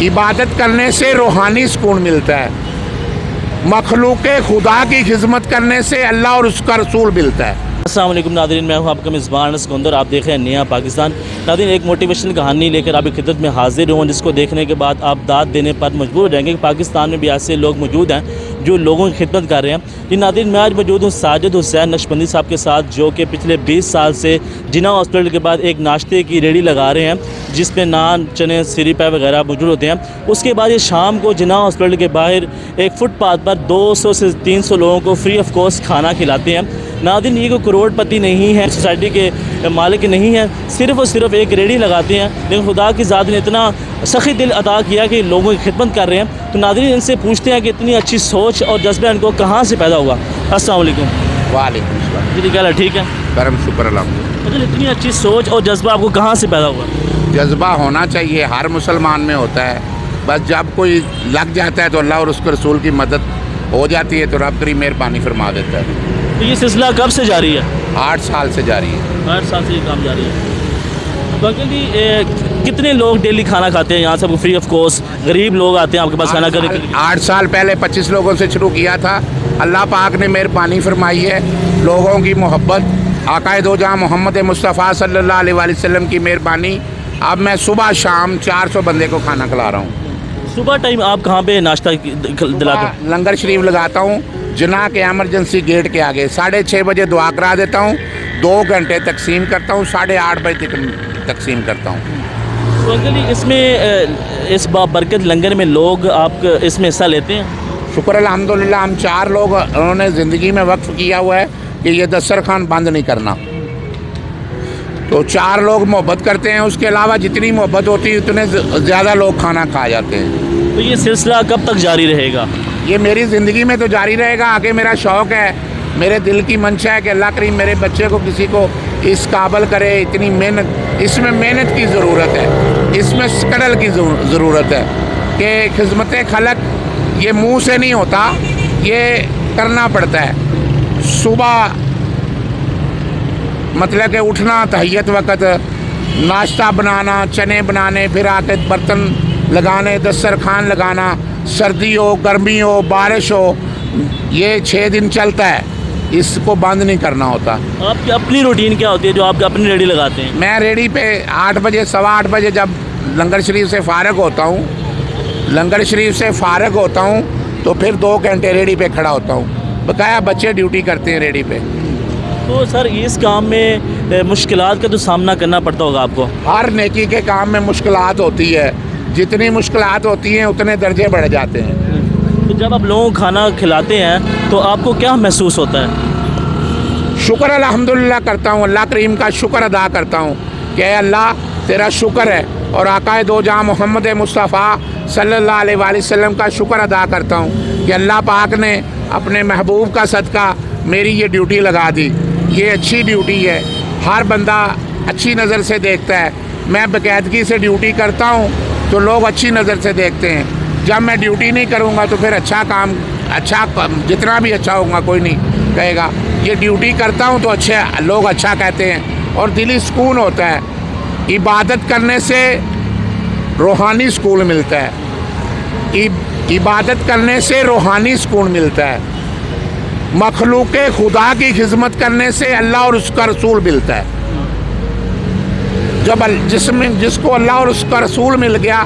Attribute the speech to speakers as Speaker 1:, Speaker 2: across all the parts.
Speaker 1: इबादत करने से रूहानी सुकून मिलता है। मखलूक़ खुदा की खिदमत करने से अल्लाह और उसका रसूल मिलता है।
Speaker 2: अस्सलाम वालेकुम नाज़रीन, मैं हूं आपका मेज़बान सिकंदर। आप देख रहे हैं नया पाकिस्तान। नाज़रीन, एक मोटिवेशनल कहानी लेकर आपकी खिदमत में हाजिर हूँ, जिसको देखने के बाद आप दाद देने पर मजबूर हो जाएंगे कि पाकिस्तान में भी ऐसे लोग मौजूद हैं जो लोगों की खिदमत कर रहे हैं। जी नाज़रीन, मैं आज मौजूद हूँ साजिद हुसैन नक्शबंदी साहब के साथ, जो कि पिछले 20 साल से जिन्ना हॉस्पिटल के बाद एक नाश्ते की रेडी लगा रहे हैं, जिसमें नान, चने, सिरपा वगैरह मौजूद होते हैं। उसके बाद ये शाम को जिन्ना हॉस्पिटल के बाहर एक फुटपाथ पर 200 से 300 लोगों को फ्री ऑफ कॉस्ट खाना खिलाते हैं। नाज़रीन, ये कोई करोड़पति नहीं है, सोसाइटी के मालिक नहीं है, सिर्फ़ और सिर्फ एक रेडी लगाते हैं, लेकिन खुदा की ज़ात ने इतना सख़ी दिल अता किया कि लोगों की खिदमत कर रहे हैं। तो नाज़रीन, इनसे पूछते हैं कि इतनी अच्छी सोच और जज्बा इनको कहाँ से पैदा हुआ। अस्सलाम वालेकुम।
Speaker 1: वालेकुम सलाम।
Speaker 2: जी क्या हाल है? ठीक है,
Speaker 1: करम शुक्र अल्हम्दुलिल्लाह।
Speaker 2: मतलब इतनी अच्छी सोच और जज्बा आपको कहाँ से पैदा हुआ?
Speaker 1: जज्बा होना चाहिए, हर मुसलमान में होता है। बस जब कोई लग जाता है तो अल्लाह और उसके रसूल की मदद हो जाती है, तो रब करीम मेहरबानी फरमा देता है।
Speaker 2: तो ये सिलसिला कब से जारी है?
Speaker 1: 8 साल से जारी है।
Speaker 2: 8 साल से ये काम जारी है। तो अंकल जी, कितने लोग डेली खाना खाते हैं यहाँ से? फ्री ऑफ कॉस्ट गरीब लोग आते हैं आपके पास खाना करने के लिए?
Speaker 1: 8 साल पहले 25 लोगों से शुरू किया था। अल्लाह पाक ने मेहरबानी फरमाई है, लोगों की मोहब्बत, आकाए दो जहां मोहम्मद मुस्तफ़ा सल्लल्लाहु अलैहि वसल्लम की मेहरबानी। अब मैं सुबह शाम 400 बंदे को खाना खिला रहा हूँ।
Speaker 2: सुबह टाइम आप कहाँ पे नाश्ता दिलाते हैं?
Speaker 1: लंगर शरीफ लगाता हूँ जना के एमरजेंसी गेट के आगे। 6:30 बजे दुआ करा देता हूँ, 2 घंटे तकसीम करता हूँ, 8:30 बजे तक तकसीम करता हूँ।
Speaker 2: तो अंकल जी, इसमें इस बरकत लंगर में लोग आप इसमें हिस्सा लेते हैं?
Speaker 1: शुक्र अल्हम्दुलिल्लाह, हम 4 लोग उन्होंने ज़िंदगी में वक्फ किया हुआ है कि ये दस्तरखान बंद नहीं करना। तो 4 लोग मोहब्बत करते हैं, उसके अलावा जितनी मोहब्बत होती है उतने ज़्यादा लोग खाना खा जाते हैं।
Speaker 2: तो ये सिलसिला कब तक जारी रहेगा?
Speaker 1: ये मेरी ज़िंदगी में तो जारी रहेगा। आगे मेरा शौक़ है, मेरे दिल की मंशा है कि अल्लाह करीम मेरे बच्चे को किसी को इस काबिल करे। इतनी मेहनत, इसमें मेहनत की ज़रूरत है, इसमें स्कड़ल की ज़रूरत है कि खिदमत खलक ये मुँह से नहीं होता, ये करना पड़ता है। सुबह मतलब कि उठना, तहियत वक़्त, नाश्ता बनाना, चने बनाने, फिर आके बर्तन लगाने, दस्तरखान लगाना, सर्दी हो, गर्मी हो, बारिश हो, ये 6 दिन चलता है, इसको बंद नहीं करना होता।
Speaker 2: आपकी अपनी रूटीन क्या होती है जो आप अपनी रेडी लगाते हैं?
Speaker 1: मैं रेडी पे 8 बजे, 8:15 बजे जब लंगर शरीफ से फ़ारग होता हूँ, लंगर शरीफ से फ़ारग होता हूँ तो फिर 2 घंटे रेडी पे खड़ा होता हूँ। बकाया बच्चे ड्यूटी करते हैं रेडी पे।
Speaker 2: तो सर, इस काम में मुश्किलात का तो सामना करना पड़ता होगा आपको?
Speaker 1: हर नेकी के काम में मुश्किलात होती है, जितनी मुश्किलात होती हैं उतने दर्जे बढ़ जाते हैं।
Speaker 2: तो जब आप लोगों को खाना खिलाते हैं तो आपको क्या महसूस होता है?
Speaker 1: शुक्र अल्हम्दुलिल्लाह करता हूँ, अल्लाह करीम का शुक्र अदा करता हूँ कि अल्लाह तेरा शुक्र है, और आकाए दो जहां मोहम्मद मुस्तफ़ा सल्लल्लाहु अलैहि वसल्लम का शुक्र अदा करता हूँ कि अल्लाह पाक ने अपने महबूब का सदका मेरी ये ड्यूटी लगा दी। ये अच्छी ड्यूटी है, हर बंदा अच्छी नज़र से देखता है। मैं बाकायदगी से ड्यूटी करता हूँ तो लोग अच्छी नज़र से देखते हैं। जब मैं ड्यूटी नहीं करूँगा तो फिर जितना भी अच्छा होगा कोई नहीं कहेगा। ये ड्यूटी करता हूँ तो अच्छे लोग अच्छा कहते हैं और दिली सुकून होता है। इबादत करने से रूहानी सुकून मिलता है। इबादत करने से रूहानी सुकून मिलता है। मखलूक़ खुदा की खिदमत करने से अल्लाह और उसका रसूल मिलता है। जब जिसको अल्लाह और उसका रसूल मिल गया,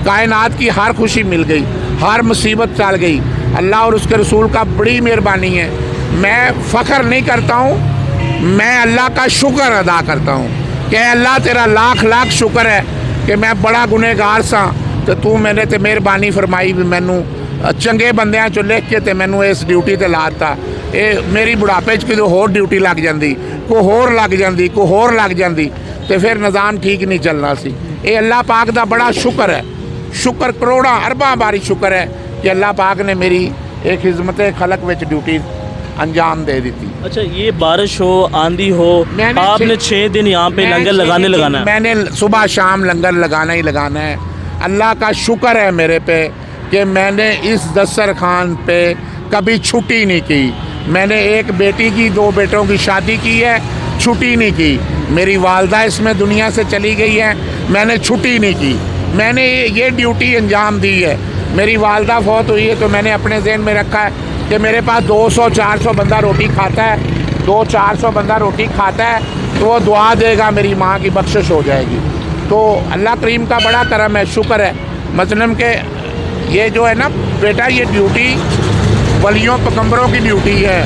Speaker 1: कायनात की हर खुशी मिल गई, हर मुसीबत टल गई। अल्लाह और उसके रसूल का बड़ी मेहरबानी है। मैं फ़ख्र नहीं करता हूँ, मैं अल्लाह का शुक्र अदा करता हूँ कि अल्लाह तेरा लाख लाख शुक्र है कि मैं बड़ा गुनहगार सा, तो तू मैंने ते मेहरबानी फरमाई भी मैनू चंगे बंदियां चो लिख के ते मैनू इस ड्यूटी ते लाता। ये मेरी बुढ़ापे च कितने होर ड्यूटी लग जाती, कोई होर लग जाती, कोई होर लग जाती, तो फिर निज़ाम ठीक नहीं चलना सी। ये अल्लाह पाक दा बड़ा शुक्र है, शुक्र करोड़ा अरबा बारी शुक्र है कि अल्लाह पाक ने मेरी एक खिदमत खलक विच ड्यूटी अंजाम दे दी थी।
Speaker 2: अच्छा, ये बारिश हो, आंधी हो, आपने 6 दिन यहाँ पे लंगर लगाना है?
Speaker 1: मैंने सुबह शाम लंगर लगाना ही लगाना है। अल्लाह का शुक्र है मेरे पे कि मैंने इस दस्तरखान पे कभी छुट्टी नहीं की। मैंने एक बेटी की, 2 बेटों की शादी की है, छुट्टी नहीं की। मेरी वालदा इसमें दुनिया से चली गई है, मैंने छुट्टी नहीं की। मैंने ये ड्यूटी अंजाम दी है। मेरी वालदा फौत हुई है तो मैंने अपने जहन में रखा है कि मेरे पास 200-400 बंदा रोटी खाता है, 200-400 बंदा रोटी खाता है तो वो दुआ देगा, मेरी माँ की बख्शिश हो जाएगी। तो अल्लाह करीम का बड़ा करम है, शुक्र है। मतलब कि ये जो है ना बेटा, ये ड्यूटी वलियों पैगंबरों की ड्यूटी है,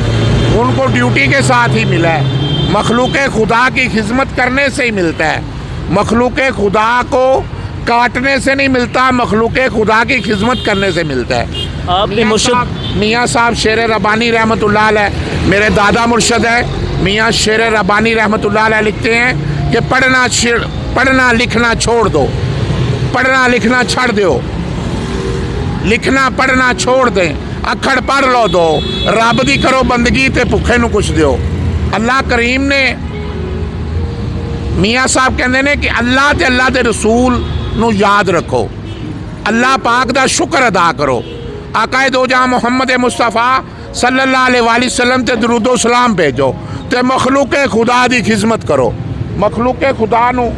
Speaker 1: उनको ड्यूटी के साथ ही मिला है। मखलूक खुदा की खिदमत करने से ही मिलता है, मखलूक खुदा को काटने से नहीं मिलता, मखलूक खुदा की खिदमत करने से मिलता है।
Speaker 2: आपने मुर्शिद
Speaker 1: मियाँ साहब शेर रब्बानी रहमतुल्लाह अलैह, मेरे दादा मुर्शद है मियाँ शेर रब्बानी रहमतुल्लाह अलैह, लिखते हैं कि पढ़ना लिखना छोड़ दो, पढ़ना लिखना छड़ दो, लिखना पढ़ना छोड़ दें, अखड़ पढ़ लो दो, रब दी करो बंदगी ते भुखे नूं कुछ दियो। अल्लाह करीम ने, मियाँ साहब कहते हैं कि अल्लाह ते अल्लाह दे रसूल नूं याद रखो, अल्लाह पाक दा शुक्र अदा करो, आकाए दो जहां मुहम्मद मुस्तफ़ा सल्लल्लाहु अलैहि वसल्लम ते दरूदो सलाम भेजो ते मखलूक खुदा दी खिदमत करो। मखलूक खुदा नूं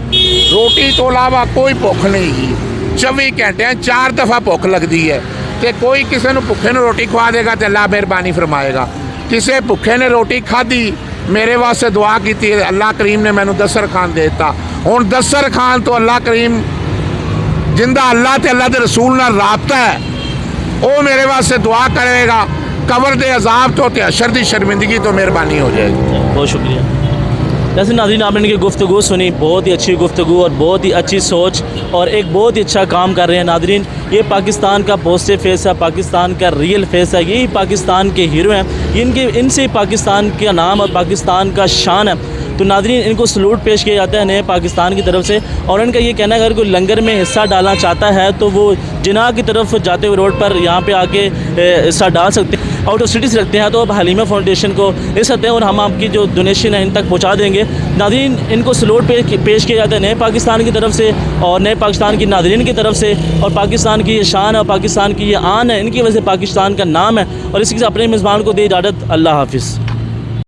Speaker 1: रोटी तो इलावा कोई भुख नहीं ही, 24 घंटे 4 दफ़ा भुख लगती है, तो कोई किसी नूं भुखे नूं रोटी खवा देगा तो अल्लाह मेहरबानी फरमाएगा। किसी भुखे ने रोटी खाधी, मेरे वास्ते दुआ की, अल्लाह करीम ने मैनू दस्तर खान दे दिता। हुण दस्तर खान तो अल्लाह करीम जिंदा अल्लाह ते अल्लाह दे रसूल नाल राबता है, वो मेरे वास्ते दुआ करेगा, कब्र दे अजाब तो ते हशर दी शर्मिंदगी तो मेहरबानी हो जाएगी।
Speaker 2: बहुत शुक्रिया। जैसे नाज़रीन आपने इनकी गुफ्तगू सुनी, बहुत ही अच्छी गुफ्तगू और बहुत ही अच्छी सोच और एक बहुत ही अच्छा काम कर रहे हैं। नाज़रीन ये पाकिस्तान का पॉजिटिव फेस है, पाकिस्तान का रियल फेस है, यही पाकिस्तान के हीरो हैं, इनसे पाकिस्तान का नाम और पाकिस्तान का शान है। तो नाज़रीन इनको सलूट पेश किया जाता है नए पाकिस्तान की तरफ से, और इनका ये कहना है अगर कोई लंगर में हिस्सा डालना चाहता है तो वो जिनाह की तरफ जाते हुए रोड पर यहाँ पे आके हिस्सा डाल सकते हैं। आउट ऑफ सिटी से रखते हैं तो अब हलीमा फाउंडेशन को ले सकते हैं और हम आपकी जो डोनेशन है इन तक पहुँचा देंगे। नाज़रीन इनको सलूट पेश किया जाता है नए पाकिस्तान की तरफ से और नए पाकिस्तान की नाज़रीन की तरफ से, और पाकिस्तान की ये शान है, पाकिस्तान की ये आन है, इनकी वजह से पाकिस्तान का नाम है। और इसी के अपने मेज़बान को दे इजाज़त, अल्लाह हाफिज़।